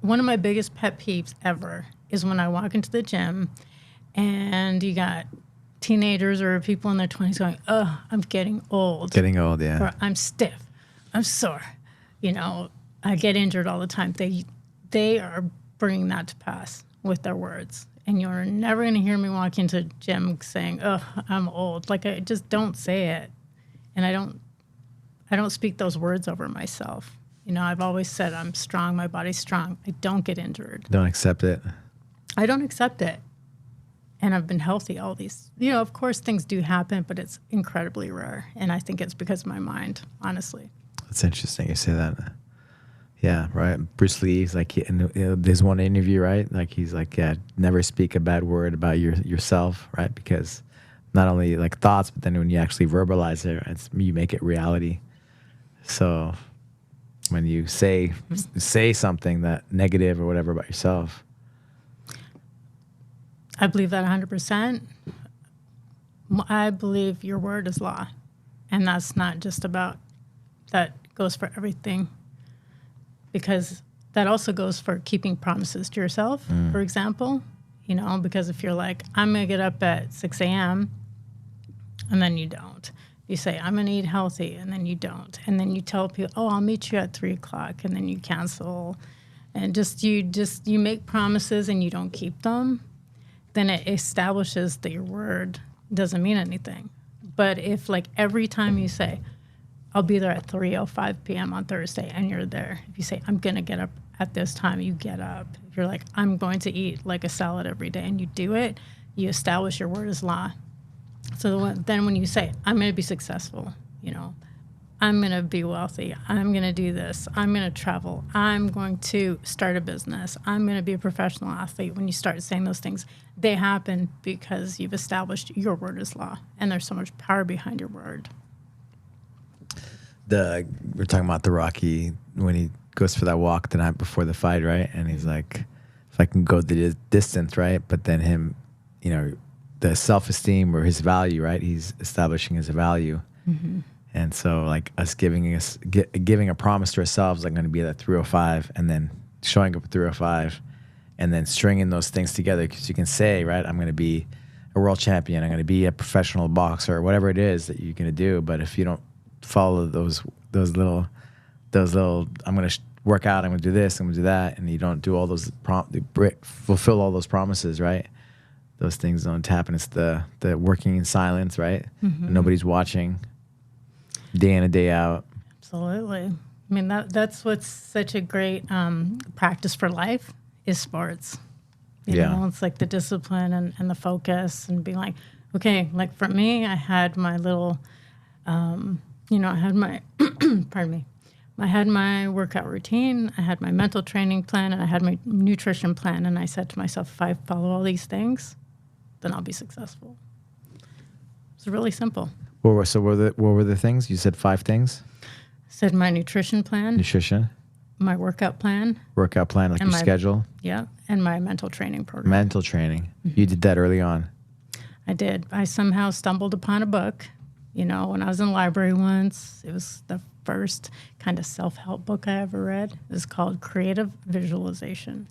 one of my biggest pet peeves ever is when I walk into the gym and you got teenagers or people in their 20s going, oh, I'm getting old. Getting old, yeah. Or I'm stiff. I'm sore. You know, I get injured all the time. They are bringing that to pass with their words. And you're never going to hear me walk into a gym saying, oh, I'm old. Like, I just don't say it. And I don't speak those words over myself. You know, I've always said I'm strong. My body's strong. I don't get injured. Don't accept it. I don't accept it. And I've been healthy all these, you know, of course things do happen, but it's incredibly rare. And I think it's because of my mind, honestly. That's interesting you say that. Yeah, right. Bruce Lee's like, there's one interview, right? Like he's like, yeah, never speak a bad word about yourself, right? Because not only like thoughts, but then when you actually verbalize it, you make it reality. So when you say something that negative or whatever about yourself, I believe that 100%. I believe your word is law. And that's not just about, that goes for everything. Because that also goes for keeping promises to yourself, for example. You know, because if you're like, I'm going to get up at 6 a.m., and then you don't. You say, I'm going to eat healthy, and then you don't. And then you tell people, oh, I'll meet you at 3 o'clock, and then you cancel. And you make promises and you don't keep them. Then it establishes that your word doesn't mean anything. But if like every time you say, I'll be there at 3:05 p.m. on Thursday, and you're there. If you say, I'm going to get up at this time, you get up. If you're like, I'm going to eat like a salad every day, and you do it, you establish your word as law. So then when you say, I'm going to be successful, you know, I'm going to be wealthy, I'm going to do this, I'm going to travel, I'm going to start a business, I'm going to be a professional athlete. When you start saying those things, they happen because you've established your word as law, and there's so much power behind your word. We're talking about the Rocky when he goes for that walk the night before the fight, right? And he's like, if I can go the distance, right? But then him, you know, the self-esteem or his value, right? He's establishing his value. Mm-hmm. And so like us giving a promise to ourselves, like I'm going to be at 3:05, and then showing up at 3:05, and then stringing those things together, because you can say, right, I'm going to be a world champion, I'm going to be a professional boxer, or whatever it is that you're going to do. But if you don't follow those little, I'm going to work out, I'm going to do this, I'm going to do that, and you don't do all those fulfill all those promises, right? Those things don't happen. It's the working in silence, right? Mm-hmm. Nobody's watching, day in and day out. Absolutely. I mean, that's what's such a great practice for life is sports. You know, it's like the discipline and the focus and being like, okay, like for me, I had my little, I had my, pardon me, I had my workout routine, I had my mental training plan, and I had my nutrition plan. And I said to myself, if I follow all these things, then I'll be successful. It's really simple. What were the things? You said 5 things? I said my nutrition plan. Nutrition. My workout plan. Workout plan, like your schedule? Yeah, and my mental training program. Mental training. Mm-hmm. You did that early on. I did. I somehow stumbled upon a book. You know, when I was in the library once, it was the first kind of self-help book I ever read. It's called Creative Visualization.